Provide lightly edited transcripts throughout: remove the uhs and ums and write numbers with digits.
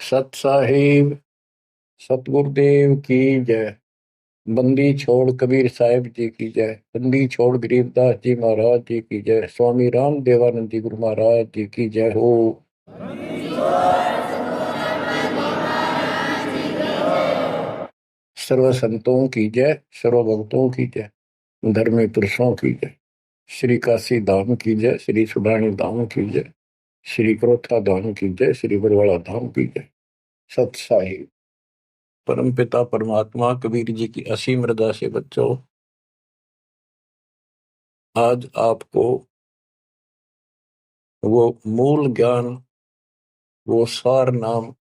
सत साहिब सतगुरुदेव की जय। बंदी छोड़ कबीर साहिब जी की जय। बंदी छोड़ गरीबदास जी महाराज जी की जय। स्वामी राम देवानंद जी गुरु महाराज जी की जय हो। सर्व संतों की जय, सर्व भक्तों की जय, धर्मी पुरुषों की जय। श्री काशी धाम की जय, श्री सुडानी धाम की जय, श्री क्रोथा धाम की जय, श्री बरवाड़ा धाम की जय। सत साहिब परम पिता परमात्मा कबीर जी की असीम रजा से बच्चों, आज आपको वो मूल ज्ञान, वो सार नाम,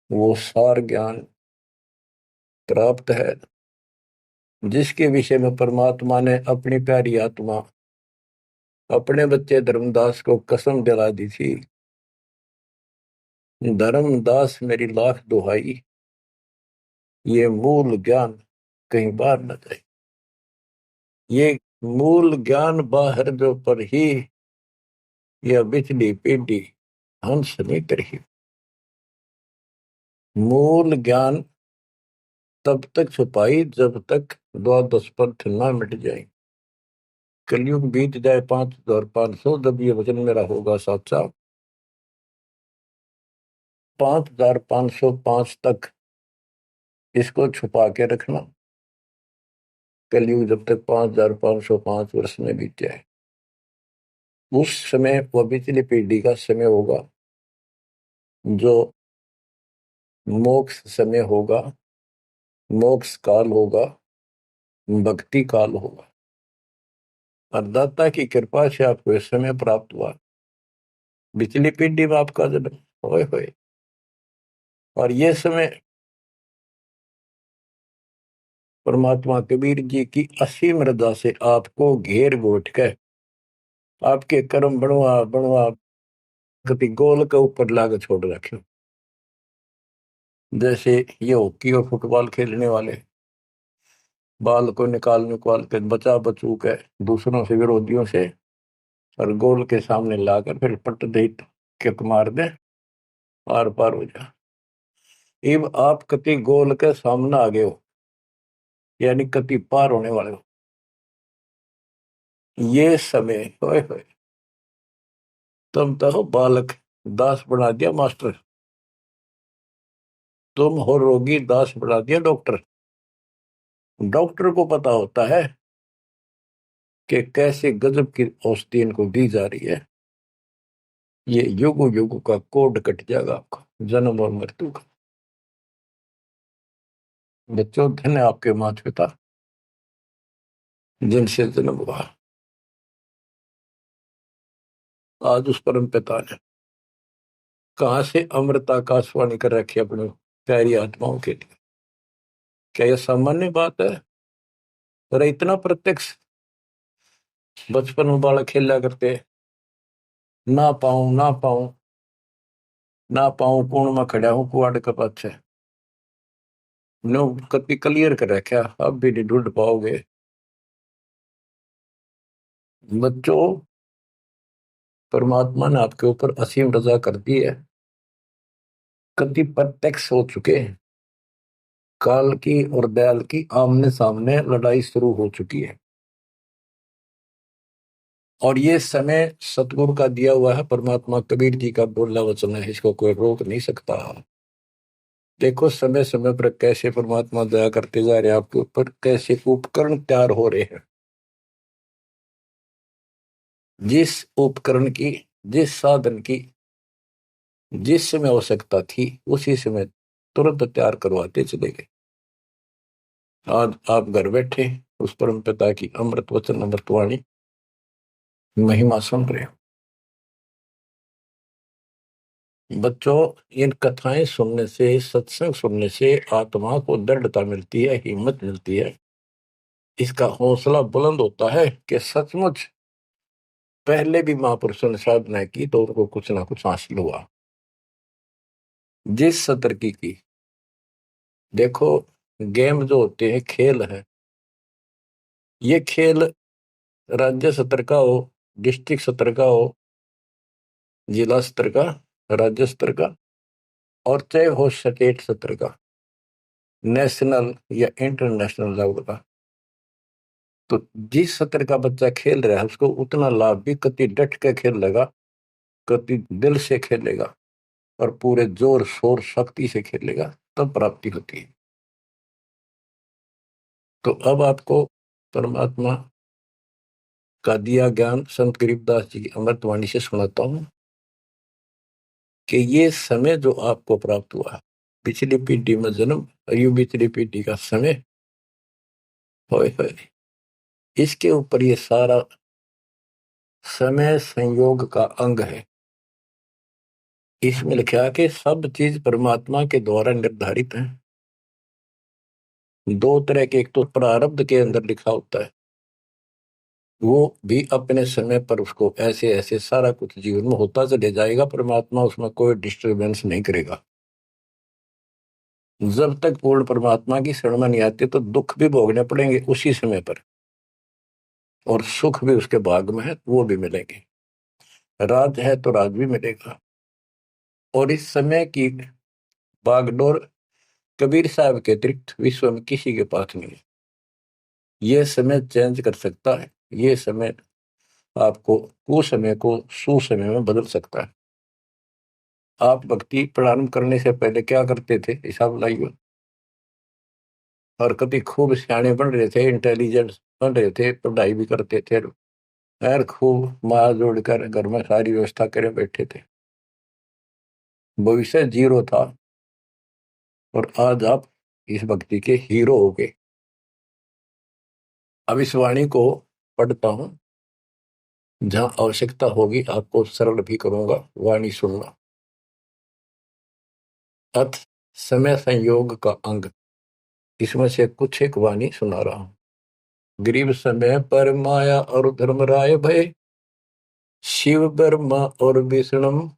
वो सार ज्ञान प्राप्त है जिसके विषय में परमात्मा ने अपनी प्यारी आत्मा अपने बच्चे धर्मदास को कसम दिला दी थी। धर्मदास मेरी लाख दुहाई, ये मूल ज्ञान कहीं बाहर न जाए। ये मूल ज्ञान बाहर जो पर ही यह बिजली पीढ़ी हंस नहीं करी। मूल ज्ञान तब तक छुपाई जब तक द्वादश पंथ ना मिट जाए। कलयुग बीत जाए 5500, जब ये वचन मेरा होगा साचा। 5505 तक इसको छुपा के रखना। कलयुग जब तक 5505 वर्ष में बीत जाए, उस समय वह पिछली पीढ़ी का समय होगा जो मोक्ष समय होगा, मोक्ष काल होगा, भक्ति काल होगा। और दाता की कृपा से आपको इस समय प्राप्त हुआ। पिछली पीढ़ी में आपका जन्म होए होए, और ये समय परमात्मा कबीर जी की असीम रजा से आपको घेर घोट कर आपके कर्म बनवा बनवा कभी गोल के ऊपर लाग छोड़ रखे। जैसे ये हॉकी और फुटबॉल खेलने वाले बाल को निकाल निकाल के बचा बचू के दूसरों से, विरोधियों से, और गोल के सामने लाकर फिर पट दे किक मार दे, आर पार हो जा। अब आप कति गोल के सामने आ गए हो, यानी कति पार होने वाले हो। ये समय होए होए तुम तो बालक दास बना दिया मास्टर, तुम हो रोगी दास बना दिया डॉक्टर। डॉक्टर को पता होता है कि कैसे गजब की औषधि इनको दी जा रही है। ये युगो युगो का कोड कट जाएगा आपका, जन्म और मृत्यु का। बच्चों, धन्य आपके माता पिता जिनसे जन्म हुआ। आज उस परम पिता ने कहां से अमृत आकाशवाणी कर रखी अपनी प्यारी आत्माओं के लिए। क्या यह सामान्य बात है? अरे इतना प्रत्यक्ष बचपन में बालक खेला करते, ना पाऊं ना पाऊं ना पाऊं, कौन में खड़ा हूं कुआड़ के पाछे। नो कति क्लियर कर रखा, अब भी नहीं ढूंढ पाओगे। बच्चों, परमात्मा ने आपके ऊपर असीम रजा कर दी है। कति प्रत्यक्ष हो चुके हैं। काल की और दयाल की आमने सामने लड़ाई शुरू हो चुकी है, और ये समय सतगुरु का दिया हुआ है। परमात्मा कबीर जी का बोला वचन है, इसको कोई रोक नहीं सकता। देखो समय समय पर कैसे परमात्मा दया करते जा रहे हैं आपके ऊपर, कैसे उपकरण तैयार हो रहे हैं। जिस उपकरण की, जिस साधन की जिस समय आवश्यकता थी, उसी समय तुरंत तैयार करवाते चले गए। आज आप घर बैठे उस परम पिता की अमृत वचन अमृतवाणी महिमा सुन रहे हो। बच्चों, इन कथाएं सुनने से, सत्संग सुनने से आत्मा को दृढ़ता मिलती है, हिम्मत मिलती है। इसका हौसला बुलंद होता है कि सचमुच पहले भी महापुरुषों ने साधना की तो उनको कुछ ना कुछ हासिल हुआ। जिस सत्र की देखो, गेम जो होते हैं, खेल है, ये खेल राज्य स्तर का हो, डिस्ट्रिक्ट स्तर का हो, जिला स्तर का, राज्य स्तर का, और चाहे हो स्टेट सत्र का, नेशनल या इंटरनेशनल लेवल का, तो जिस सत्र का बच्चा खेल रहा है उसको उतना लाभ भी कति डट के खेलेगा, कति दिल से खेलेगा और पूरे जोर शोर शक्ति से खेलेगा, तब प्राप्ति होती है। तो अब आपको परमात्मा का दिया ज्ञान संत गरीबदास जी की अमृतवाणी से सुनाता हूं कि ये समय जो आपको प्राप्त हुआ, पिछली पीढ़ी में जन्म और यू पिछली पीढ़ी का समय, होए होए, इसके ऊपर ये सारा समय संयोग का अंग है। इसमें लिखा कि सब चीज परमात्मा के द्वारा निर्धारित है। दो तरह के, एक तो प्रारब्ध के अंदर लिखा होता है, वो भी अपने समय पर उसको ऐसे ऐसे सारा कुछ जीवन में होता चले जाएगा, परमात्मा उसमें कोई डिस्टरबेंस नहीं करेगा। जब तक पूर्ण परमात्मा की शरण में नहीं आते तो दुख भी भोगने पड़ेंगे उसी समय पर, और सुख भी उसके भाग में है वो भी मिलेंगे। राज है तो राज भी मिलेगा। और इस समय की बागडोर कबीर साहब के अतिरिक्त विश्व में किसी के पास नहीं है। ये समय चेंज कर सकता है, ये समय आपको कुसमय को सुसमय में बदल सकता है। आप भक्ति प्रारंभ करने से पहले क्या करते थे, हिसाब लाइए। और कभी खूब सियाने बन रहे थे, इंटेलिजेंट बन रहे थे, पढ़ाई भी करते थे, यार खूब माँ जोड़कर घर में सारी व्यवस्था करे बैठे थे, भविष्य जीरो था। और आज आप इस भक्ति के हीरो हो गए। अब इस वाणी को पढ़ता हूं, जहां आवश्यकता होगी आपको सरल भी करूंगा, वाणी सुनना। अथ समय संयोग का अंग, इसमें से कुछ एक वाणी सुना रहा हूं। गरीब समय पर माया और धर्मराय भय, शिव ब्रह्मा और विष्णु,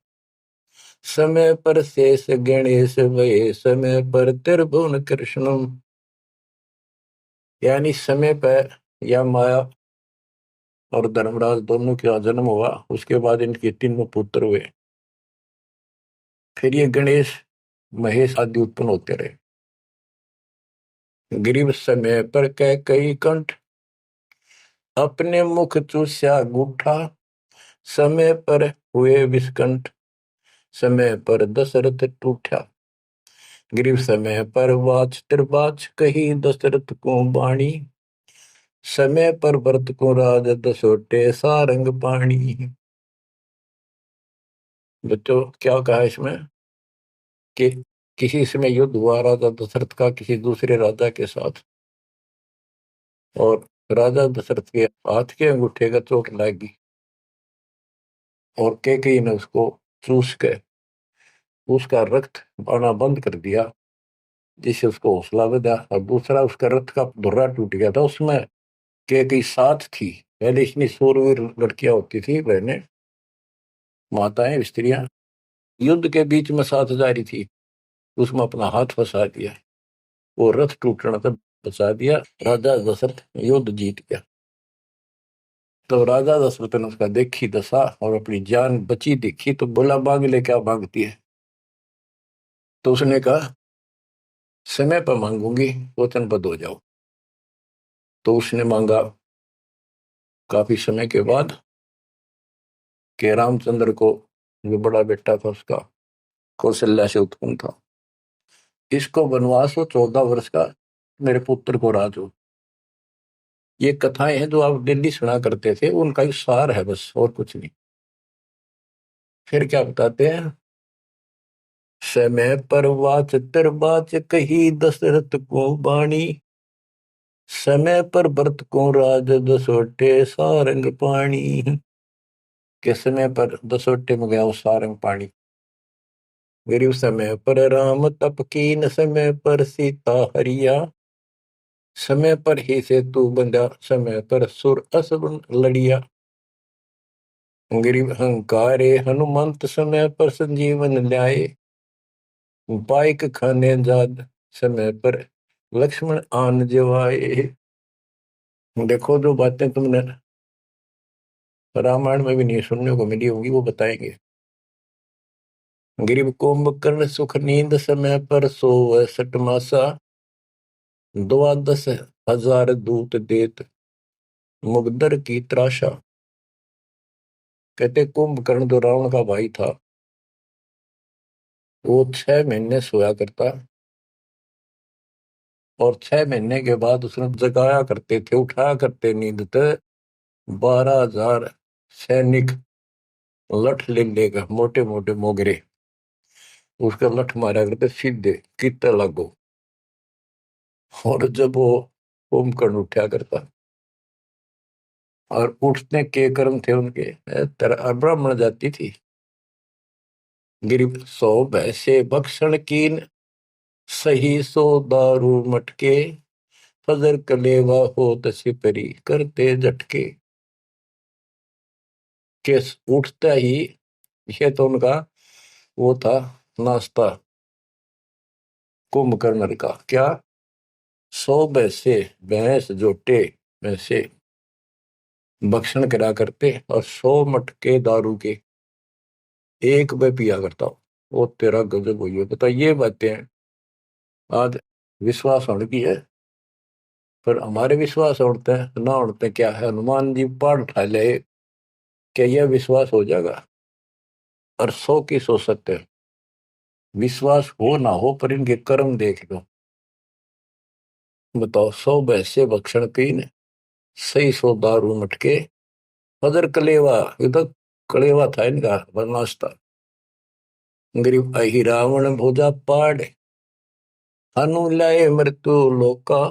समय पर शेष गणेश भय, समय पर त्रिभुवन कृष्णम। यानी समय पर या माया और धर्मराज दोनों का जन्म हुआ, उसके बाद इनके तीनों पुत्र हुए, फिर ये गणेश महेश आदि उत्पन्न होते रहे। गरीब समय पर कह कई कंठ, अपने मुख चूस्या गुठा, समय पर हुए विस्कंठ, समय पर दशरथ टूठा। गरीब समय पर वाच त्रिबाच कही दशरथ को बाणी, समय पर भरत को राज दसोटे सारंग पाणी। बच्चों क्या कहा इसमें कि किसी समय युद्ध हुआ राजा दशरथ का किसी दूसरे राजा के साथ, और राजा दशरथ के हाथ के अंगूठे का चोट लगी और कैकेयी ने उसको चूस के उसका रक्त आना बंद कर दिया, जिससे उसको हौसला बढ़ा। और दूसरा उसका रथ का धुर्रा टूट गया था, उसमें कैकेयी साथ थी। पहले इतनी शूरवीर लड़कियां होती थी, बहनें, माताएं, स्त्रियां, युद्ध के बीच में साथ जा रही थी, उसमें अपना हाथ फंसा दिया, वो रथ टूटने से बचा दिया, राजा दशरथ युद्ध जीत गया। तो राजा दशरथ ने उसका देखी दशा और अपनी जान बची देखी, तो बोला मांग ले, क्या मांगती है। तो उसने कहा समय पर मांगूंगी, वचनबद्ध हो जाओ। तो उसने मांगा काफी समय के बाद कि रामचंद्र को, जो बड़ा बेटा था उसका, कौशल्या से उत्पन्न था, इसको वनवास हो 14 वर्ष का, मेरे पुत्र को राज हो। ये कथाएं हैं जो आप दिल्ली सुना करते थे, उनका ही सार है बस, और कुछ नहीं। फिर क्या बताते हैं, समय पर वाच बाच कही दशरथ को बाणी, समय पर भरत को राज दसोटे सारंग पाणी। के समय पर दसोटे में गया वो सारंग पाणी। गरीब समय पर राम तप कीन, समय पर सीता हरिया, समय पर ही से तू बंधा, समय पर सुर असुर लड़िया। गरीब अहंकारे हनुमंत, समय पर संजीवन ल्याए, बाइक खाने जाद, समय पर लक्ष्मण आन जवाए। देखो जो बातें तुमने रामायण में भी नहीं सुनने को मिली होंगी, वो बताएंगे। गरीब कुंभकर्ण सुख नींद समय पर सोवै सठ मासा, द्वादश हजार दूत देत मुगदर की त्रासा। कहते कुंभकर्ण जो रावण का भाई था, वो 6 महीने सोया करता, और 6 महीने के बाद उसने जगाया करते थे, उठाया करते नींद से 12,000 सैनिक लठ ले लेकर, मोटे मोटे मोगरे, उसका लठ मारा करते सीधे कितने लागो। और जब वो कुंभकर्ण उठा करता, और उठने के कर्म थे उनके, तरह ब्राह्मण जाति थी। गिरिप सो भैसे भक्षण कीन, सही सो दारू मटके, फजर कलेवा हो सिपरी करते झटके। के उठता ही, ये तो उनका वो था नाश्ता कुंभकर्ण का। क्या? 100 भैंसे, भैंस जोटे भैंसे भक्षण करा करते, और 100 मटके दारू के एक वे पिया करता हूँ। वो तेरा गजब हुई है। बता, ये बातें आज विश्वास होने की है, पर हमारे विश्वास उड़ते हैं ना उड़ते क्या है, हनुमान जी पाठ उठा ले, क्या यह विश्वास हो जाएगा? और 100 की सो सकते हैं, विश्वास हो ना हो, पर इनके कर्म देख लो। बताओ, 100 भैंसे भक्षण कीन, सही सो दारू मटके, फजर कलेवा, ये तो कलेवा था इनका नाश्ता। गरीब अहि रावण भोजा पाड़, हनु लाए मृत्यु लोका,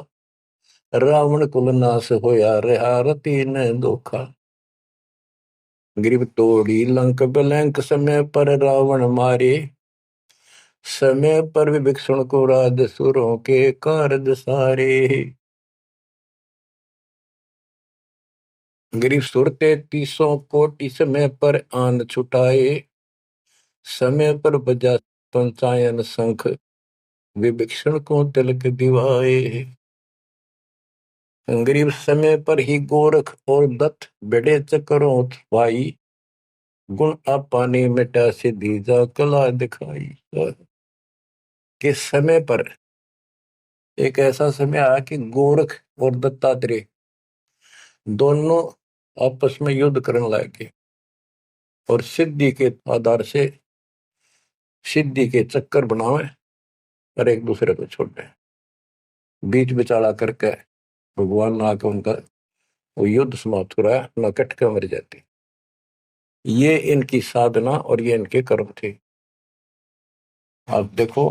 रावण कुल नाश होया रहा रति न धोखा। गरीब तोड़ी लंक बिलंक, समय पर रावण मारे, समय पर विभीषण को राज सुरों के कारज सारे। गरीब सुरते 30 कोटि, समय पर आन छुटाए, समय पर बजा पंचायन शंख, विभीषण को तिलक दिवाए। गरीब समय पर ही गोरख और दत्त बड़े चक्रों भाई, गुण आपाने मिटा से दीजा कला दिखाई। कि समय पर एक ऐसा समय आया कि गोरख और दत्तात्रेय दोनों आपस में युद्ध करने लगे, और सिद्धि के आधार से सिद्धि के चक्कर बनावे, और एक दूसरे को छोड़े, बीच बिचारा करके भगवान ने आके उनका वो युद्ध समाप्त कराया, न कटके मर जाते। ये इनकी साधना और ये इनके कर्म थे। आप देखो,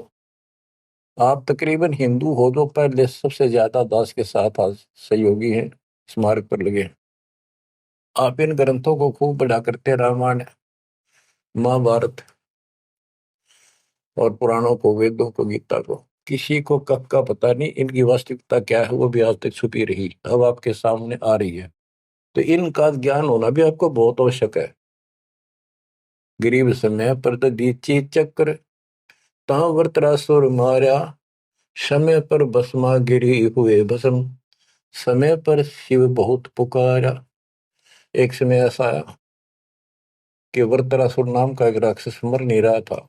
आप तकरीबन हिंदू हो जो पहले सबसे ज्यादा दास के साथ आज सहयोगी हैं, स्मारक पर लगे। आप इन ग्रंथों को खूब पढ़ा करते, रामायण महाभारत और पुराणों को, वेदों को, गीता को। किसी को कब का पता नहीं, इनकी वास्तविकता क्या है वो भी आज तक छुपी रही, अब आपके सामने आ रही है। तो इनका ज्ञान होना भी आपको बहुत आवश्यक है। गरीब समय पर दीची चक्र, ता वृत्रासुर मारा, समय पर भस्मा गिरी हुए भस्म, समय पर शिव बहुत पुकारा। एक समय ऐसा आया कि वृत्रासुर नाम का एक राक्षस मर नहीं रहा था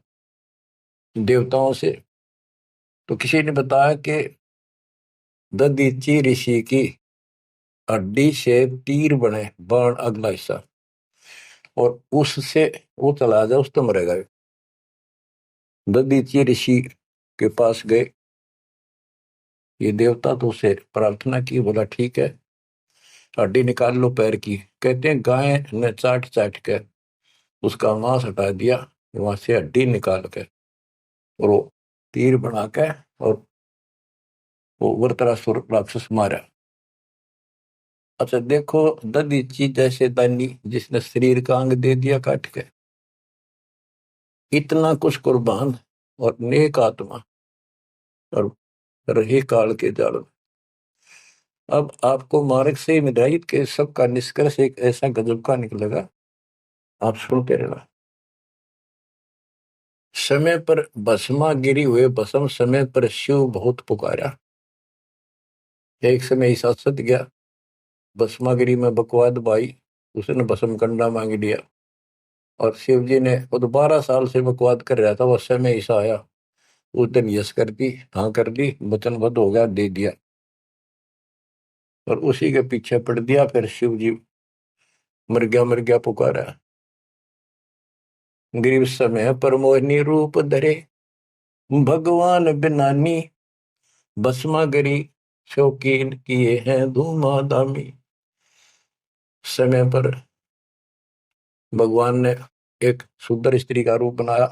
देवताओं से, तो किसी ने बताया कि ददीची ऋषि की हड्डी से तीर बने बाण, अगला हिस्सा, और उससे वो चला जाए, उस तो मरेगा। ददीची ऋषि के पास गए, ये देवता तो उसे प्रार्थना की, बोला ठीक है हड्डी निकाल लो पैर की। कहते हैं गाय ने चाट चाट के उसका मांस हटा दिया, वहां से हड्डी निकाल के, और वो तीर बना के, और वो वृत्रासुर राक्षस मारा। अच्छा देखो, ददीची जैसे दानी जिसने शरीर का अंग दे दिया काट के, इतना कुछ कुर्बान, और नेक आत्मा, और रही काल के जाल में। अब आपको मार्ग से हिदायत के सबका निष्कर्ष एक ऐसा गजब का निकलेगा, आप सुनते रहना। समय पर भस्मा गिरी हुए भस्म, समय पर शिव बहुत पुकारा। एक समय ऐसा सत गया, भस्मागिरी में बकवाद भाई, उसने भस्म कंडा मांग लिया। और शिव जी ने वो तो 12 साल से बकवाद कर रहा था, वो समय ऐसा आया, उस दिन यस कर दी, हाँ कर दी, वचनबद्ध हो गया, दे दिया। और उसी के पीछे पड़ दिया, फिर शिव जी मर गया पुकारा। गरीब समय पर मोहिनी रूप धरे, भगवान बिनानी, भस्मा गरी शौकीन किए हैं धूमाधामी। समय पर भगवान ने एक सुंदर स्त्री का रूप बनाया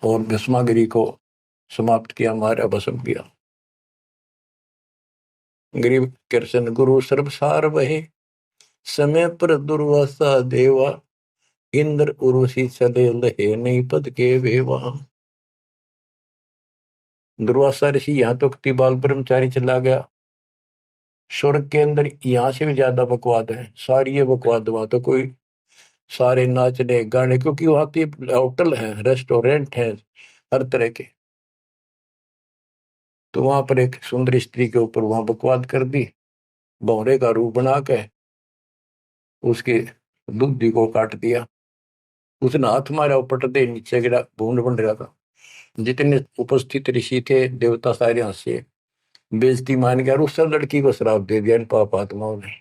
और भस्मागिरी को समाप्त किया, मारा, भस्म किया। गरीब कृष्ण गुरु सर्वसार वहे, समय पर दुर्वासा देवा, इंद्र उर्वशी चले लहे, नहीं पद के वेवा। दुर्वासा ऋषि यहाँ तो बाल ब्रह्मचारी चला गया, स्वर्ग के अंदर यहाँ से भी ज्यादा बकवाद है, सारी ये बकवाद, वहां तो कोई सारे नाचने गाने, क्योंकि वहां की होटल है, रेस्टोरेंट है, हर तरह के। तो वहां पर एक सुंदर स्त्री के ऊपर वहां बकवाद कर दी, भौरे का रूप बना के उसके दूधी को काट दिया। उसने हाथ मारा, वो पट दे नीचे गिरा, भूड बन रहा था। जितने उपस्थित ऋषि थे, देवता, सारे हंसे, बेइज्जती मान गया, और उस लड़की को श्राप दे दिया इन पाप आत्माओं ने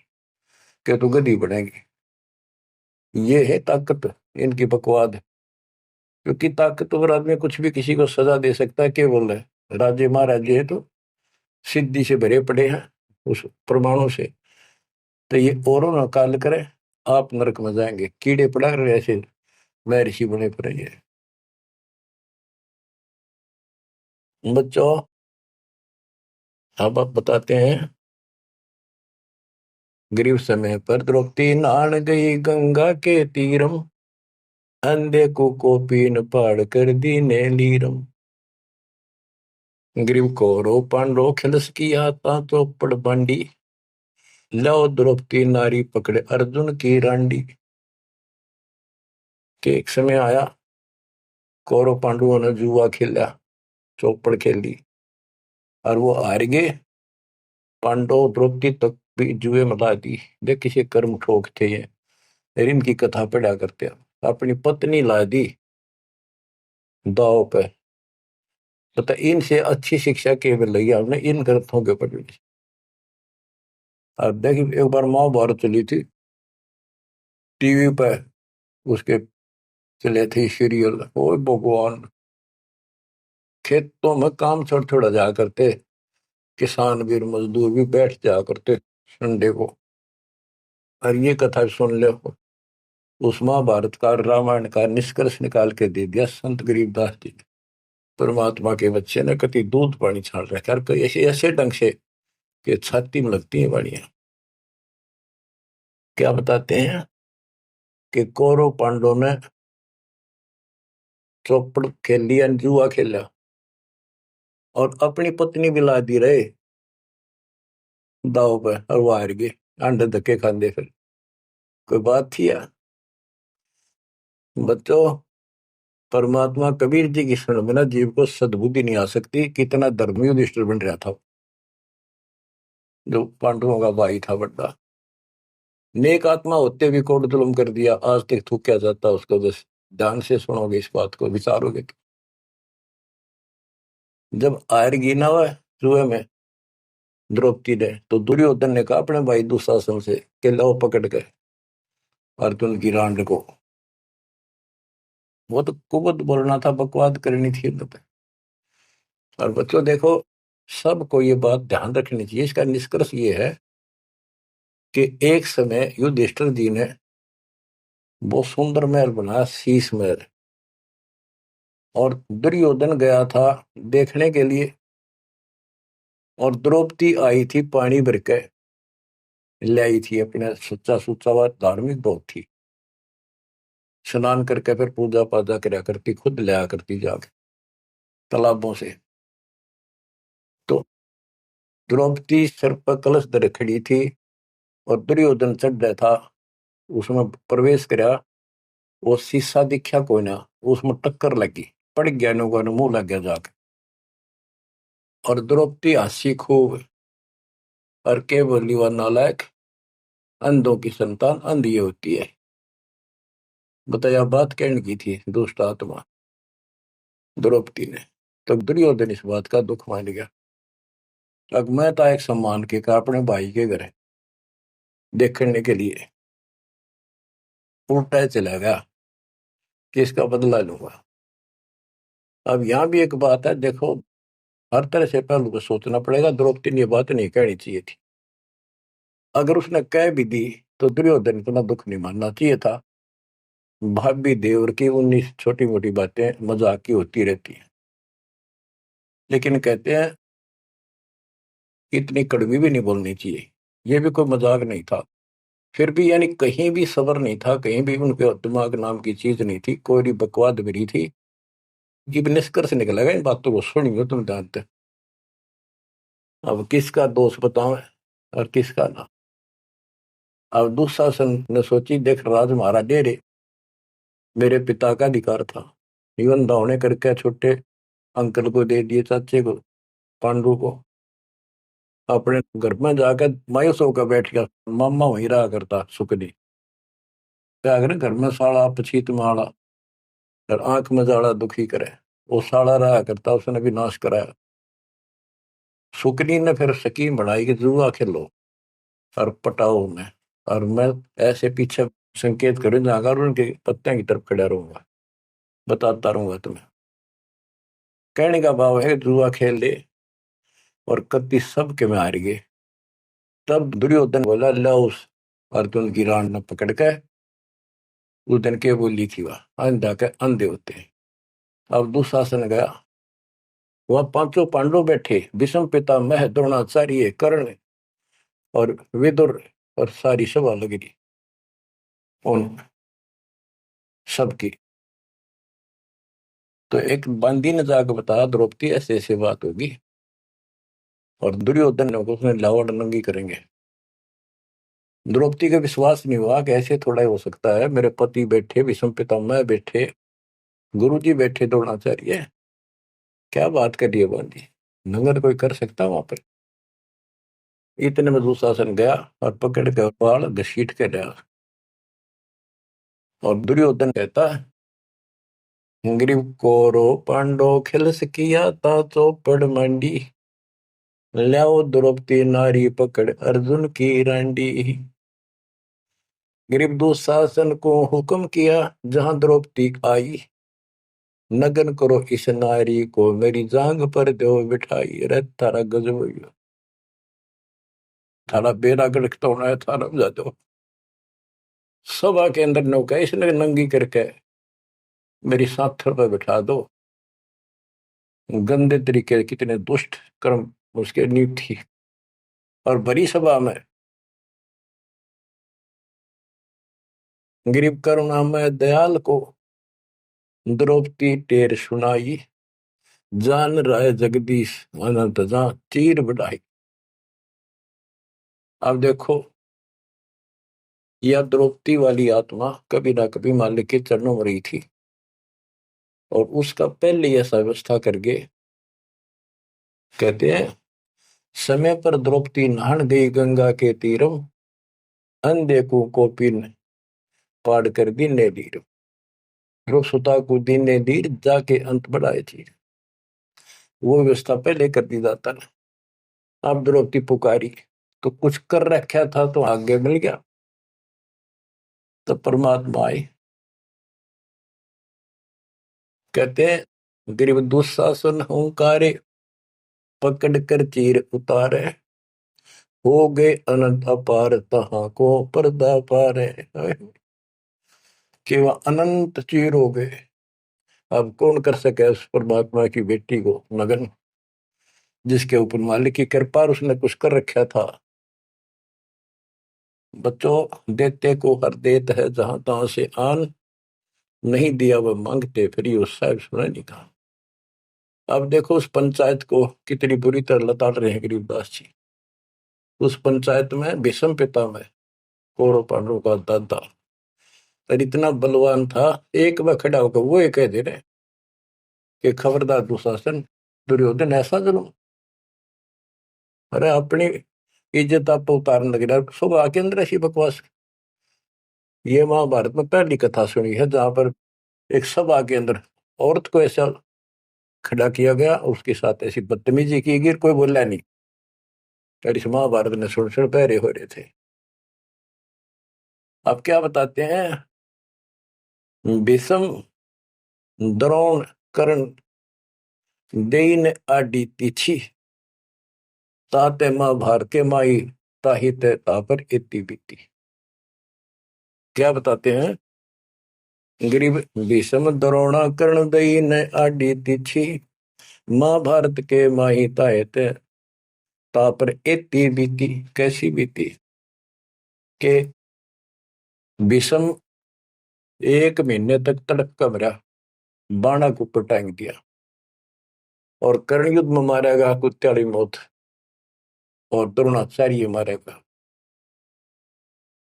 कि तू गधी बनेगी। ये है ताकत इनकी, बकवाद। क्योंकि ताकतवर आदमी कुछ भी किसी को सजा दे सकता है, केवल है राज्य महाराजे है तो सिद्धि से भरे पड़े हैं उस परमाणु से। तो ये औरों ना काल करे, आप नरक में जाएंगे, कीड़े पड़ा रहे ऐसे महर्षि बने पड़े। ये बच्चों, अब आप बताते हैं, गरीब समय पर द्रौपदी नहान गई गंगा के तीरम, अंधे को पीन पाड़ कर दीने लीरम। ग्रीव कौरव पांडव खिलस किया ता चौपड़ बांडी, लो द्रौपदी नारी पकड़े अर्जुन की रांडी। के एक समय आया, कौरव पांडवों ने जुआ खेला, चौपड़ खेली, और वो हार गए। पांडव द्रौपदी तक भी जुए में ला दी। देख किसी कर्म ठोक थे ये, इनकी कथा पढ़ा करते हैं। अपनी पत्नी ला दी दाव पे। पता इनसे अच्छी शिक्षा के मिल रही है हमने इन ग्रंथों के पढ़ने से। अब देखिए, एक बार महाभारत चली थी टीवी पे, उसके चले थे सीरियल, ओ भगवान, खेतों में काम छोड़ छोड़ा जा करते, किसान भी मजदूर भी बैठ जा करते संडे को, और ये कथा सुन ले। उस महाभारत का, रामायण का निष्कर्ष निकाल के दे दिया संत गरीबदास जी ने। परमात्मा के बच्चे ने कति दूध पानी छाल रखा, और ऐसे ऐसे ढंग से कि छाती में लगती है बाड़ियां। क्या बताते हैं कि कौरव पांडव ने चौपड़ खेल लिया, जुआ खेला, और अपनी पत्नी भी ला दी रहे दाव पे, और वो हार गए, अंडे धक्के खाते। फिर कोई बात थी यार। बच्चों, परमात्मा कबीर जी की शरण में ना जीव को सद्बुद्धि नहीं आ सकती। कितना धर्मी युधिष्ठिर बन रहा था, जो पांडवों का भाई था बड़ा, नेक आत्मा होते भी कोट जुल्म कर दिया, आज तक थूका जाता उसको। बस ध्यान से सुनोगे, इस बात को विचारोगे तो। जब आयरगी ना हुआ जुए में द्रौपदी ने, तो दुर्योधन ने कहा अपने भाई दुशासन से कि लो पकड़ के अर्जुन की रांड को। वो तो कुबत बोलना था, बकवाद करनी थी तो। और बच्चों देखो, सबको ये बात ध्यान रखनी चाहिए। इसका निष्कर्ष ये है कि एक समय युधिष्ठिर जी ने बहुत सुंदर महल बनाया, शीश महल, और दुर्योधन गया था देखने के लिए, और द्रौपदी आई थी पानी भर के ले आई थी, अपने सच्चा सुच्चा हुआ, धार्मिक बहुत थी, स्नान करके फिर पूजा पाजा करा करती, खुद लिया करती जाके तालाबों से। तो द्रौपदी सर पर कलश धर खड़ी थी, और दुर्योधन चढ़ रहा था, उसमें प्रवेश करा, वो शीशा दिखा कोई ना, उसमें टक्कर लगी, पड़ गया, नो मुंह लग गया जाके। और द्रौपदी हंसी खूब, और के बोली, वह नालायक, अंधों की संतान अंधी होती है। बताया बात कहने की थी दुष्ट आत्मा द्रौपदी ने। तो दुर्योधन इस बात का दुख मान गया। अब मैं था एक सम्मान के का अपने भाई के घर देखने के लिए उल्टा चला गया कि इसका बदला लूंगा। अब यहाँ भी एक बात है, देखो हर तरह से पहलू को सोचना पड़ेगा। द्रौपदी ने ये बात नहीं कहनी चाहिए थी। अगर उसने कह भी दी तो दुर्योधन इतना दुख नहीं मानना चाहिए था। भाभी देवर की 19 छोटी मोटी बातें मजाक की होती रहती हैं, लेकिन कहते हैं इतनी कड़वी भी नहीं बोलनी चाहिए। ये भी कोई मजाक नहीं था। फिर भी यानी कहीं भी सब्र नहीं था, कहीं भी उनके दिमाग नाम की चीज नहीं थी, कोई बकवाद भरी थी। ये भी निष्कर्ष निकलेगा इन बातों को सुनियो तुम जानते। अब किसका दोष बताओ और किसका ना। अब दुशासन ने सोची, देख राज हमारा दे रे, मेरे पिता का अधिकार था। जीवन दावने करके छोटे अंकल को दे दिए, चाचे को, पांडु को। अपने घर में जाकर मायूस होकर बैठ गया। मामा वहीं रहा करता सुखनी। क्या करे घर में साला पछीत माला और आंख में जाड़ा दुखी करे। वो साला रहा करता, उसने भी नाश कराया। सुकनी ने फिर स्कीम बढ़ाई कि जुआ खेलो और पटाओ उन्हें, और मैं ऐसे पीछे संकेत करूं जाकर और उनके पत्ते की तरफ खड़ा रहूंगा, बताता रहूंगा तुम्हें। कहने का भाव है जुआ खेल ले और कति सब के में हार गए। तब दुर्योधन बोला, ला उस अर्जुन की रान न पकड़ के। उस दिन के बोली थी वह अंधा के अंधे होते हैं। अब दुशासन गया, वह पांचों पांडव बैठे, भीष्म पितामह द्रोणाचार्य कर्ण और विदुर, और सारी सभा लग रही उन सबकी। तो एक बंदी ने जाकर बताया द्रौपदी ऐसे ऐसे बात होगी, और दुर्योधन ने उसने लावड़ नंगी करेंगे। द्रौपदी का विश्वास नहीं हुआ कि ऐसे थोड़ा ही हो सकता है। मेरे पति बैठे, भीष्म पितामह बैठे, गुरुजी बैठे, द्रोणाचार्य, क्या बात कर रही है बंदी, नंगर कोई कर सकता वहां पर। इतने में दुशासन गया और पकड़ के बाल घसीट के लिया। और दुर्योधन कहता है, ग्रीव कोरो पांडो खिलस किया ता चौपड़ मंडी, ल्याओ द्रौपदी नारी पकड़ अर्जुन की रांडी। ग्रीव दुशासन को हुक्म किया, जहां द्रौपदी आई, नगन करो इस नारी को, मेरी जांग पर दो बिठाई। अरे थारा गजब हो गया, थारा बेड़ा गड़क तो होना है, थारा बजा दो। सभा के अंदर नौका इसने नंगी करके मेरी साथर पर बिठा दो। गंदे तरीके, कितने दुष्ट कर्म उसके नींव थी। और बड़ी सभा में गरीब करुणा में दयाल को द्रौपदी टेर सुनाई, जान राय जगदीश अनंत जा चीर बढ़ाई। अब देखो, यह द्रौपदी वाली आत्मा कभी ना कभी मालिक के चरणों में रही थी, और उसका पहले ही ऐसा व्यवस्था करके कहते हैं, समय पर द्रौपदी नहान गई गंगा के तीरम, अंधे को कोपिन पाड़ कर दीने दीर, ध्रुव सुता को दीने दीर, जाके अंत बढ़ाए चीर। वो व्यवस्था पहले कर दी जाता ना। अब द्रौपदी पुकारी तो कुछ कर रखा था तो आगे मिल गया। तो परमात्मा आए, कहते हैं गरीब दुशासन हुंकारे, पकड़ कर चीर उतारे, हो गए अनंत अपार तहां को पर्दा पारे। कि वह अनंत चीर हो गए। अब कौन कर सके उस परमात्मा की बेटी को नगन, जिसके ऊपर मालिक की कृपा और उसने कुछ कर रखा था। बच्चों देते को हर देत है, जहां तहां से आन, नहीं दिया वह मांगते फिर उस साहब सुना नहीं कहा। अब देखो उस पंचायत को कितनी बुरी तरह लताड़ रहे हैं गरीबदास जी। उस पंचायत में भीष्म पितामह कौरव पांडवों का दादा और इतना बलवान था, एक बार खड़ा होकर वो ये कह दे रहे कि खबरदार दुशासन, दुर्योधन ऐसा जुल्म। अरे अपनी इज्जत आप उतारने लग रहा, सुबह के अंदर ऐसी बकवास। ये महाभारत में पहली कथा सुनी है जहां पर एक सभा के अंदर औरत को ऐसा खड़ा किया गया, उसके साथ ऐसी बदतमीजी की गई, कोई बोला नहीं। फिर इस महाभारत ने सुन सुन पैरे हो रहे थे। अब क्या बताते हैं, भीष्म द्रोण कर्ण देइन आदि तिथि ताते महाभारत के माई ताहि ते तापर इति बीती। क्या बताते हैं, गरीब भीष्म द्रोण कर्ण देइन आदि तिथि महाभारत के माही ताहे ते तापर इति बीती। कैसी बीती के भीष्म 1 महीने तक तड़का मरा, बाणा को ऊपर टांग दिया, और कर्ण युद्ध में मारेगा कुत्याली मौत, और द्रोणाचार्य मारेगा।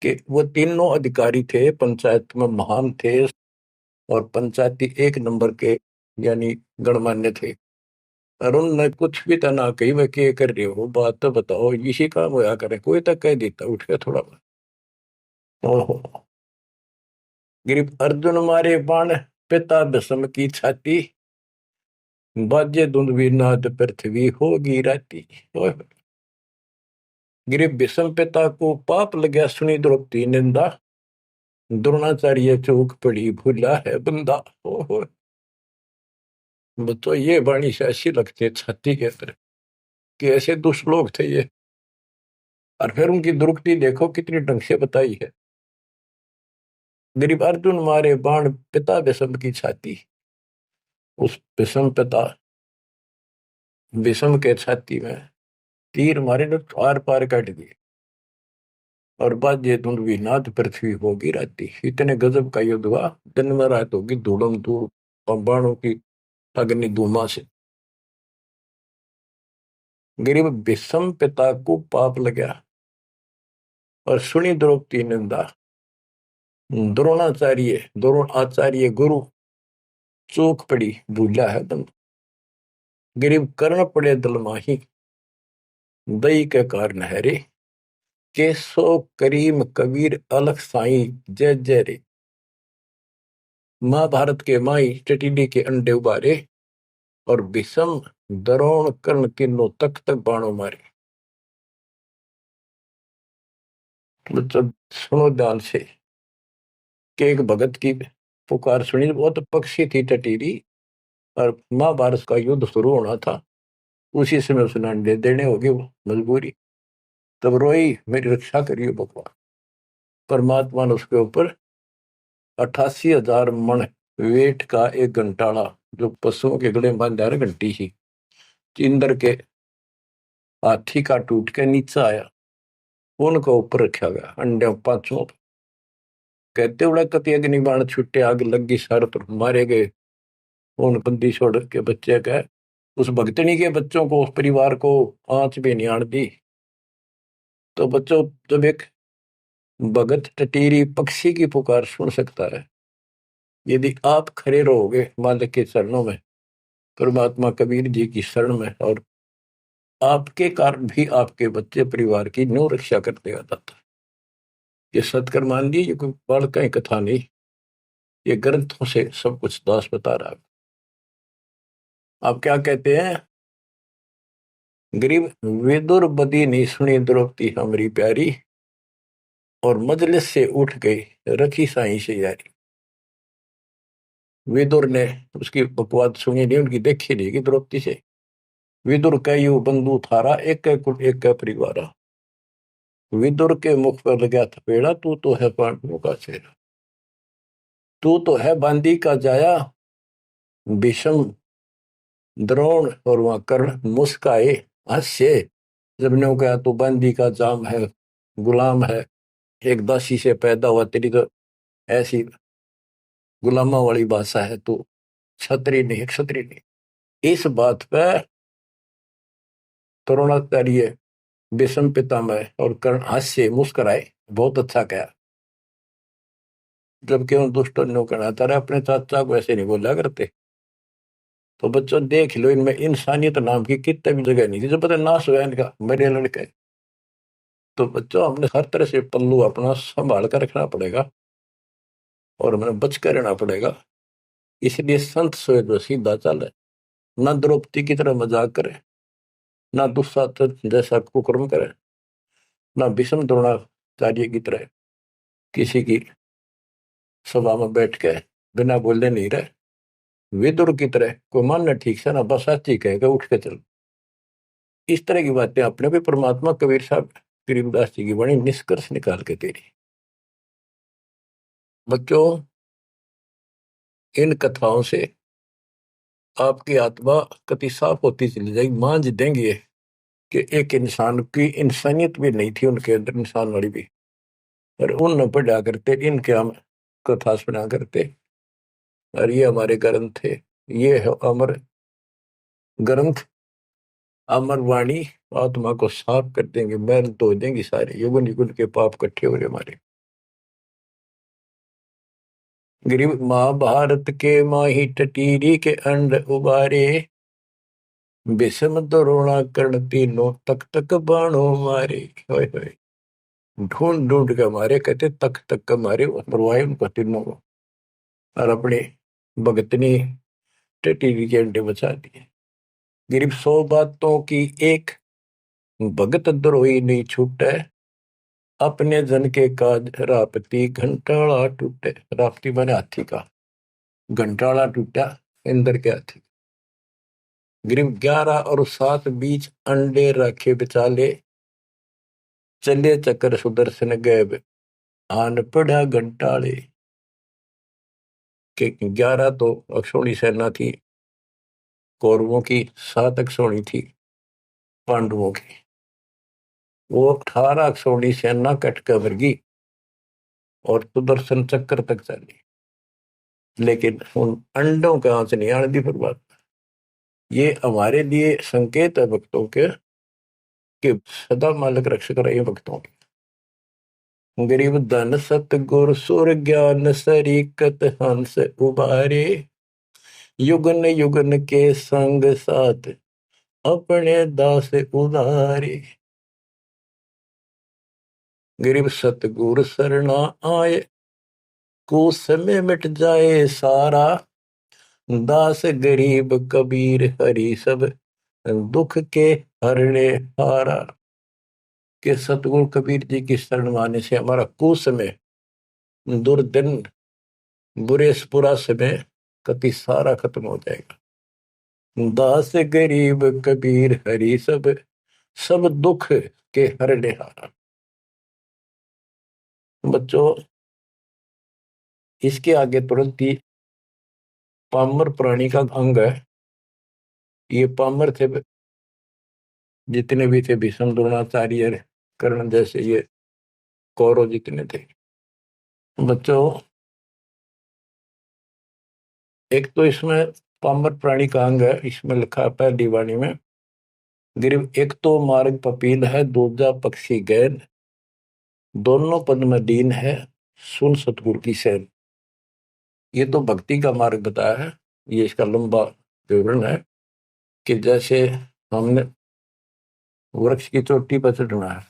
कि वो तीनों अधिकारी थे, पंचायत में महान थे, और पंचायती 1 नंबर के यानी गणमान्य थे। और उनने कुछ भी तो ना कही, वह क्या कर रहे हो, बात तो बताओ, इसी काम होया करे, कोई तक कह देता उठ के थोड़ा। ओहो, गिरिप अर्जुन मारे बाण पिता भीष्म की छाती, बाजे दुंदुभी नाद पृथ्वी होगी राती। गिरिप भीष्म पिता को पाप लगा, सुनी द्रौपदी निंदा, द्रोणाचार्य चौक पड़ी भूला है बंदा। ओहो, तो ये वाणी से ऐसी लगती है छाती के अंदर कि ऐसे दुष्लोक थे ये। और फिर उनकी दुर्गति देखो कितनी ढंग से बताई है। गरीब अर्जुन मारे बाण पिता भीष्म की छाती, उस भीष्म पिता भीष्म के छाती में तीर मारे ने आर पार काट दिए, और बाजे धुंधवी नाद पृथ्वी होगी राती। इतने गजब का युद्ध हुआ, दिन में रात होगी धूलम धूल, बाणों की अग्नि धूमा से। गरीब भीष्म पिता को पाप लगा, और सुनी द्रौपदी निंदा, द्रोण आचार्य गुरु चूक पड़ी भूला है दम। गरीब कर्ण पड़े दल माही, दई के कारण है रे, केसो करीम कबीर अलख साई जय जय रे। महाभारत के माई टिटिडी के अंडे उबारे, और भीष्म द्रोण कर्ण तीनों तक तक बाणों मारे। बच्चों सुनो ध्यान से, कि एक भगत की पुकार सुनी, बहुत पक्षी थी टटीरी, और महाभारत का युद्ध शुरू होना था, उसी समय उसने अंडे देने होगी, वो मजबूरी। तब रोई, मेरी रक्षा करिए भगवान। परमात्मा ने उसके ऊपर 88,000 मन वेट का एक घंटाड़ा, जो पशुओं के गले में बांधा घंटी ही, इंद्र के हाथी का टूट के नीचे आया, उनको ऊपर रखा गया अंडे 5 कहते उड़ा कति अग्नि बाण छुट्टे, आग लगी सर पर मारे गए। उन बंदी छोड़ के बच्चे का, उस भक्तनी के बच्चों को, उस परिवार को आंच भी नहीं आन दी। तो बच्चों, जब एक भगत टटीरी पक्षी की पुकार सुन सकता है, यदि आप खड़े रहोगे मालिक के चरणों में, परमात्मा कबीर जी की शरण में, और आपके कारण भी आपके बच्चे परिवार की न्यू रक्षा करते आ जाता। ये सत्कर मान लीजिए, कोई बड़ कहीं कथा नहीं, ये ग्रंथों से सब कुछ दास बता रहा है। आप क्या कहते हैं, गरीब विदुर बदी नहीं सुनी द्रौपदी हमारी प्यारी, और मजलिस से उठ गई रखी साई से यारी। विदुर ने उसकी बकवाद सुनी नहीं, उनकी देखी नहीं कि द्रौपदी से। विदुर कयु बंधु थारा, एक कुल एक परिवारा। विदुर के मुख पर लगा थपेड़ा, तू तो है पांडवों का चेहरा, तू तो है बांदी का जाया। भीष्म द्रोण और वहां कर्ण मुस्काए हास्य, जब ने कहा तू बांदी का जाम है, गुलाम है, एक दासी से पैदा हुआ, तेरी तो ऐसी गुलामा वाली भाषा है, तू क्षत्रिय नहीं, क्षत्रिय नहीं। इस बात पे द्रोणाचार्य भीष्म पितामह और कर्ण हास्य मुस्कुराए, बहुत अच्छा कहा। जबकि उन दुष्टों ने कहना था, अपने चाचा को ऐसे नहीं बोला करते। तो बच्चों देख लो, इनमें इंसानियत नाम की कितने भी जगह नहीं थी, जब पता नाश हुआ इनका, मेरे लड़के। तो बच्चों, हमने हर तरह से पल्लू अपना संभाल कर रखना पड़ेगा। और हमें बच कर रहना पड़ेगा। इसलिए संत सोए तो सीधा चले, ना द्रौपदी की तरह मजाक करे, ना दुस्साहस जैसा कुकर्म करे, ना भीष्म द्रोणाचार्य की तरह किसी की सभा में बैठ के बिना बोले नहीं रहे। विदुर की तरह कोई मानना ठीक से ना बस साची कहेगा उठ के चल। इस तरह की बातें अपने भी परमात्मा कबीर साहब गरीबदास जी की बड़ी निष्कर्ष निकाल के दे रही। बच्चों, इन कथाओं से आपकी आत्मा कति साफ होती चली जाएगी। मान देंगे कि एक इंसान की इंसानियत भी नहीं थी उनके अंदर, इंसान वाली भी, और उन न पढ़ा करते, इनके हम कथा सुना करते। और ये हमारे ग्रंथ थे, ये है अमर ग्रंथ, अमर वाणी आत्मा को साफ कर देंगे, मैल धो देंगे सारे युगन युगन के पाप इकट्ठे हो रहे हमारे। गरीब महाभारत के माही टटीरी के अंड उबारे, विषम द्रोणा कर्ण तीनों तक तक बाणों मारे। होय होय, ढूंढ ढूंढ के मारे, कहते तक तक के मारे, मरवाए उनको तीनों को, और अपने भगतनी टटीरी के अंडे बचा दिए। गरीब 100 बातों की एक, भगत द्रोही नहीं छूटे, अपने जन के काज रापती घंटाला टूटे। रापती बने हाथी का, घंटाला टूटा इंद्र के हाथी। गरीब 11 और 7 बीच अंडे रखे बिचाले, चले चक्कर सुदर्शन गए आन पड़ा घंटाले। के 11 तो अक्षौणी सेना थी कौरवों की, 7 अक्षौणी थी पांडवों की। वो 18 अक्षौणी सेना कट कर वर्गी और सुदर्शन चक्कर तक चली, लेकिन उन अंडों का आंच नहीं आने दी फिर बात। ये हमारे लिए संकेत है भक्तों के कि सदा मालिक रक्षक रहे भक्तों के। गरीब धन सतगुर सुर ज्ञान सरीकत हंस उबारे, युगन युगन के संग साथ अपने दास उदारे। गरीब सतगुर सरना आए, कुछ समय मिट जाए सारा, दास गरीब कबीर हरि सब दुख के हरने हारा। के सतगुरु कबीर जी की शरण माने से हमारा कुछ समय, दुर्दिन, बुरा समय कति सारा खत्म हो जाएगा। दास गरीब कबीर हरि सब सब दुख के हरने हारा। बच्चों, इसके आगे तुरंत ही पामर प्राणी का अंग है। ये पामर थे जितने भी थे, भीष्म द्रोणाचार्य कर्ण जैसे ये कौरव जितने थे। बच्चों, एक तो इसमें पामर प्राणी का अंग है, इसमें लिखा है पहली वाणी में, गरीब एक तो मार्ग पपील है, दूजा पक्षी गैन, दोनों पद में दीन है, सुन सतगुरु की सैन। ये तो भक्ति का मार्ग बताया है। ये इसका लंबा विवरण है कि जैसे हमने वृक्ष की चोटी पर चढ़ना है,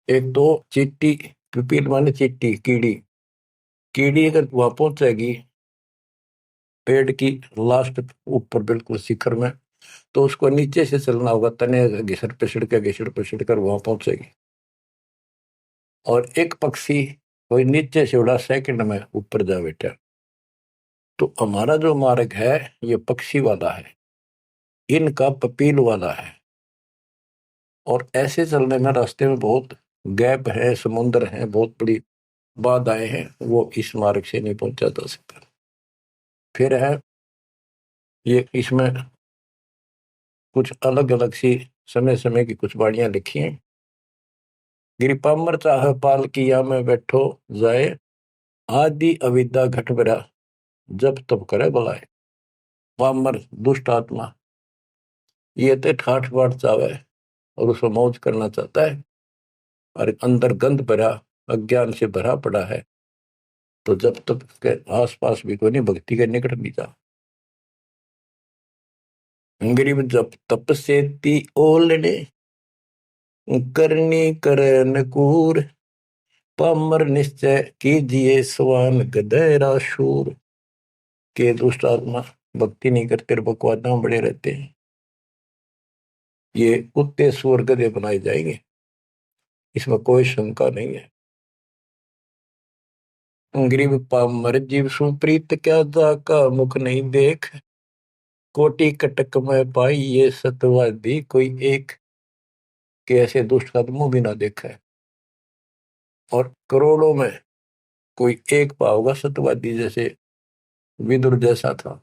एक तो चीटी, पिपील माने चीटी, कीड़ी, कीड़ी अगर वहां पहुंचेगी पेड़ की लास्ट ऊपर बिल्कुल शिखर में, तो उसको नीचे से चलना होगा, तने घिसड़ पिसड़ कर वहां पहुंचेगी। और एक पक्षी कोई नीचे से उड़ा सेकंड में ऊपर जा बैठा। तो हमारा जो मार्ग है ये पक्षी वाला है, इनका पपील वाला है। और ऐसे चलने में रास्ते में बहुत गैप है, समुद्र है, बहुत बड़ी बाधाएं हैं, वो इस मार्ग से नहीं पहुंचा जा सकता। फिर है ये, इसमें कुछ अलग अलग सी समय समय की कुछ वाणियां लिखी हैं। गिरिपामर चाह पाल किया में बैठो जाए, आदि अविद्या घट बरा जब तब करे बुलाए। पामर दुष्ट आत्मा ये तो ठाठ बाट चावे और उसको मौज करना चाहता है, और अंदर गंध भरा अज्ञान से भरा पड़ा है, तो जब तक के आस पास भी कोई नहीं, भक्ति के निकट नहीं जा। गरीब जब तप से ती ओलने, करनी करे नकूर, पामर निश्चय कीजिए स्वान गधेरा शूर। के दुष्ट आत्मा भक्ति नहीं करते और बकवादा में बड़े रहते हैं, ये कुत्ते सुअर गधे बनाए जाएंगे, इसमें कोई शंका नहीं है। गरीब पामर जीव सुप्रीत क्या जाका मुख नहीं देख। कोटि कटक में पाई ये सतवादी कोई एक। के ऐसे दुष्ट का तो मुंह भी ना देखा है, और करोड़ों में कोई एक पाओगा सतवादी जैसे विदुर जैसा था।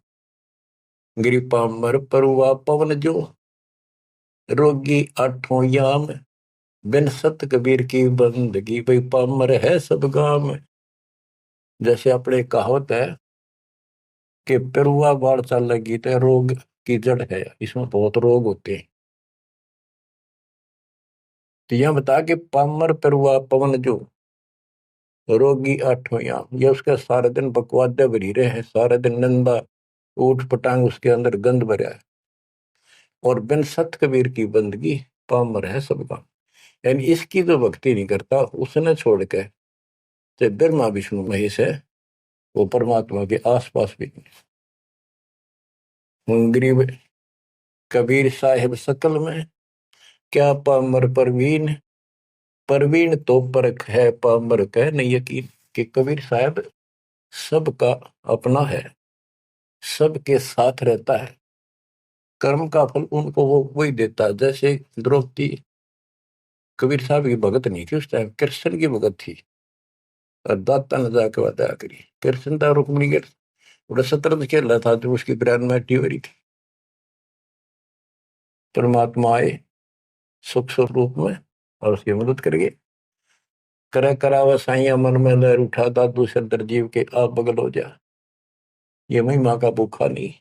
गिरी पामर परुआ पवन जो रोगी आठों याम। बिन सत कबीर की बंदगी भाई पामर है सब गाम। जैसे अपने कहावत है कि पेरुआ बाढ़ चल लगी तो रोग की जड़ है, इसमें बहुत रोग होते हैं। तो यह बता कि पामर पेरुआ पवन जो रोगी आठों याम, ये उसके सारे दिन बकवादे भरी रहे हैं, सारे दिन नंदा ऊट पटांग उसके अंदर गंद भरा है। और बिन सत कबीर की बंदगी पामर है सबका, यानी इसकी जो भक्ति नहीं करता उसने छोड़ के चाहे ब्रह्मा विष्णु महेश है, वो परमात्मा के आसपास भी नहीं। गरीब कबीर साहिब सकल में क्या पामर परवीन। परवीन तो परख है पामर कह नहीं यकीन। कि कबीर साहब सबका अपना है, सबके साथ रहता है, कर्म का फल उनको वो वही देता है। जैसे द्रौपदी कबीर साहब की भगत नहीं थी, उस टाइम कृष्ण की भगत थी, और दाता ने जाके बताया करी कृष्ण था रुक्मिणी के बड़ा शतरंज खेल रहा था जो उसकी ग्रैंड मैटी हो रही थी। परमात्मा आए सुख स्वरूप में और उसकी मदद करेंगे। करे करावा साइया मन में लहर उठा दादू सदर जीव के आप बगल हो जा। ये महिमा का भूखा नहीं,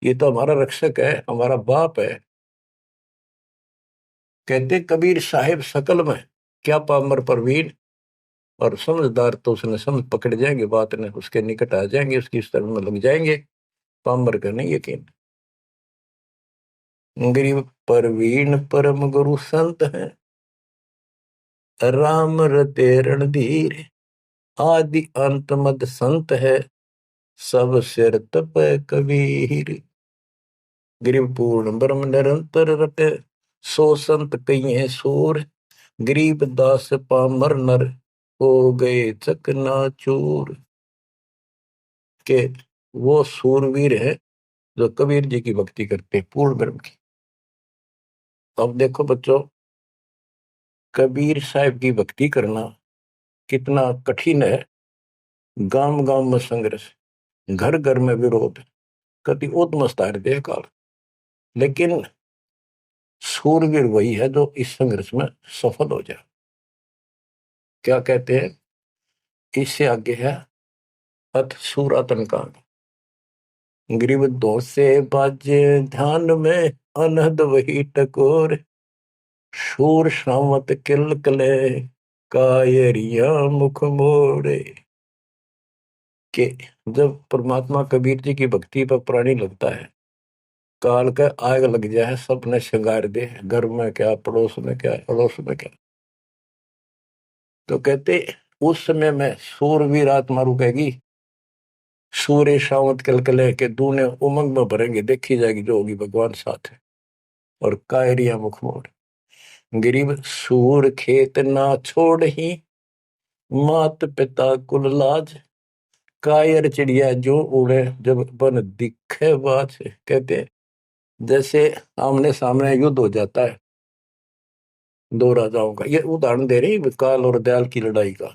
ये तो हमारा रक्षक है, हमारा बाप है। कहते कबीर साहिब सकल में क्या पामर परवीन। और समझदार तो उसने समझ पकड़ जाएंगे, बात ने उसके निकट आ जाएंगे, उसकी शरण में लग जाएंगे। पामर का नहीं यकीन। गरीब परवीन परम गुरु संत है, राम रते रणधीर। आदि अंत मद संत है, सब सिर तप कबीर। गरीब पूर्ण ब्रह्म निरंतर रटे, सो संत कहिए सूर। गरीब दास पामर नर, हो गए चकनाचूर। के वो सूरवीर है जो कबीर जी की भक्ति करते हैं पूर्ण ब्रह्म की। अब देखो बच्चों, कबीर साहब की भक्ति करना कितना कठिन है। गांव गांव में संघर्ष, घर घर में विरोध, कति उत्मस्तार देह काल। लेकिन सूरवीर वही है जो इस संघर्ष में सफल हो जाए। क्या कहते हैं, इससे आगे है अथ सूरातन कांड। ग्रीव दो से बाजे ध्यान में, अनहद वही टकोर। शूर शामत किल कले, कायरिया मुख मोड़े। कि जब परमात्मा कबीर जी की भक्ति पर प्राणी लगता है, काल का आग लग जाए, सबने श्रृंगार दे, घर में क्या पड़ोस में क्या अड़ोस में क्या। तो कहते उस समय में सूरवीर आत्मा रुकेगी, सूर्य शावत कलकले के दूने उमंग में भरेंगे, देखी जाएगी जो होगी भगवान साथ है। और कायरिया मुख मोड़। गरीब सूर खेत ना छोड़ ही, मात पिता कुल लाज। कायर चिड़िया जो उड़े जब बन दिखे बाज। कहते जैसे आमने सामने युद्ध हो जाता है दो राजाओं का, ये उदाहरण दे रही काल और दयाल की लड़ाई का,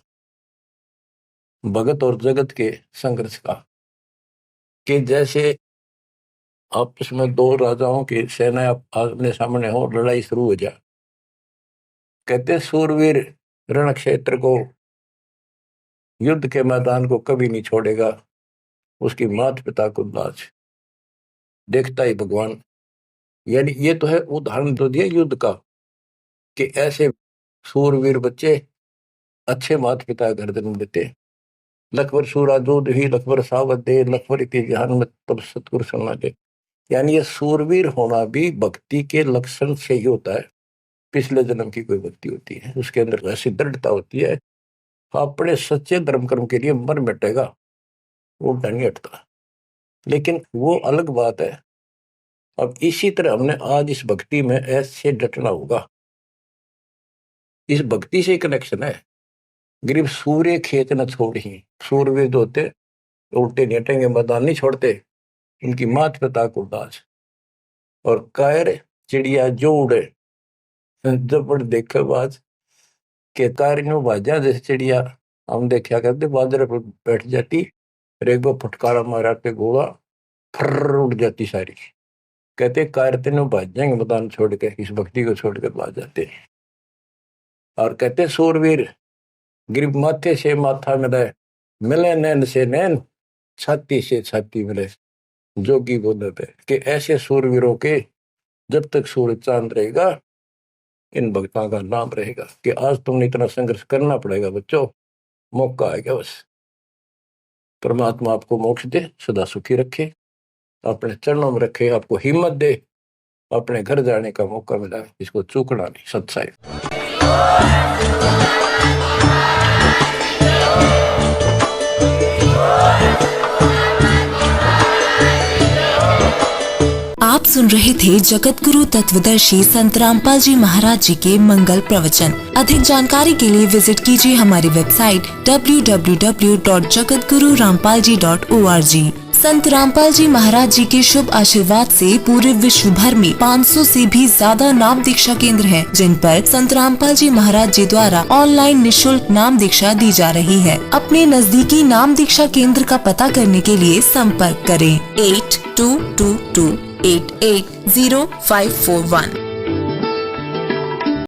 भगत और जगत के संघर्ष का। कि जैसे आपस में दो राजाओं की सेना आमने सामने हो, लड़ाई शुरू हो जाए। कहते सूरवीर रण क्षेत्र को, युद्ध के मैदान को कभी नहीं छोड़ेगा, उसकी माता पिता को लाज देखता ही भगवान। यानी ये तो है उदाहरण तो दिया युद्ध का, कि ऐसे सूरवीर बच्चे अच्छे माता पिता घर जन्म देते। लखबर सूरा दूध ही लखबर सावत दे, लखबर इति जहान में तब सतगुर सुना दे। यानी ये सूरवीर होना भी भक्ति के लक्षण से ही होता है। पिछले जन्म की कोई भक्ति होती है, उसके अंदर ऐसी दृढ़ता होती है अपने सच्चे धर्म कर्म के लिए मर मिटेगा, वो डर नहीं हटता। लेकिन वो अलग बात है। अब इसी तरह हमने आज इस भक्ति में ऐसे डटना होगा। इस भक्ति से कनेक्शन है। गरीब सूर्य खेत न छोड़ ही, सूरवीर होते उल्टे नहीं हटेंगे, मैदान नहीं छोड़ते, इनकी मात पिता को दाज। और कायर चिड़िया जो उड़े, जब देखे बाज के कायर नो बाजा, जैसे चिड़िया हम देखा करते बाजरे पर बैठ जाती, एक बार फटकारा मारा के गोला फर्र उड़ जाती सारी। कहते कायर तीनों भाज जाएंगे मैदान छोड़ के, इस भक्ति को छोड़ कर भाज जाते। और कहते सूरवीर गरीब माथे से माथा मिले, मिले नैन से नैन, छाती से छाती मिले। जोगी बोलते कि ऐसे सूरवीरों के जब तक सूरज चांद रहेगा, इन भक्तों का नाम रहेगा। कि आज तुमने इतना संघर्ष करना पड़ेगा बच्चों, मौका आएगा बस। परमात्मा आपको मोक्ष दे, सदा सुखी रखे, अपने चरणों में रखे, आपको हिम्मत दे, अपने घर जाने का मौका मिला, इसको चूकना नहीं। सत्साई। आप सुन रहे थे जगत गुरु तत्वदर्शी संत रामपाल जी महाराज जी के मंगल प्रवचन। अधिक जानकारी के लिए विजिट कीजिए हमारी वेबसाइट www.jagatgururampalji.org। संत रामपाल जी महाराज जी के शुभ आशीर्वाद से पूरे विश्व भर में 500 से भी ज्यादा नाम दीक्षा केंद्र हैं, जिन पर संत रामपाल जी महाराज जी द्वारा ऑनलाइन निशुल्क नाम दीक्षा दी जा रही है। अपने नजदीकी नाम दीक्षा केंद्र का पता करने के लिए संपर्क करें 8222880541।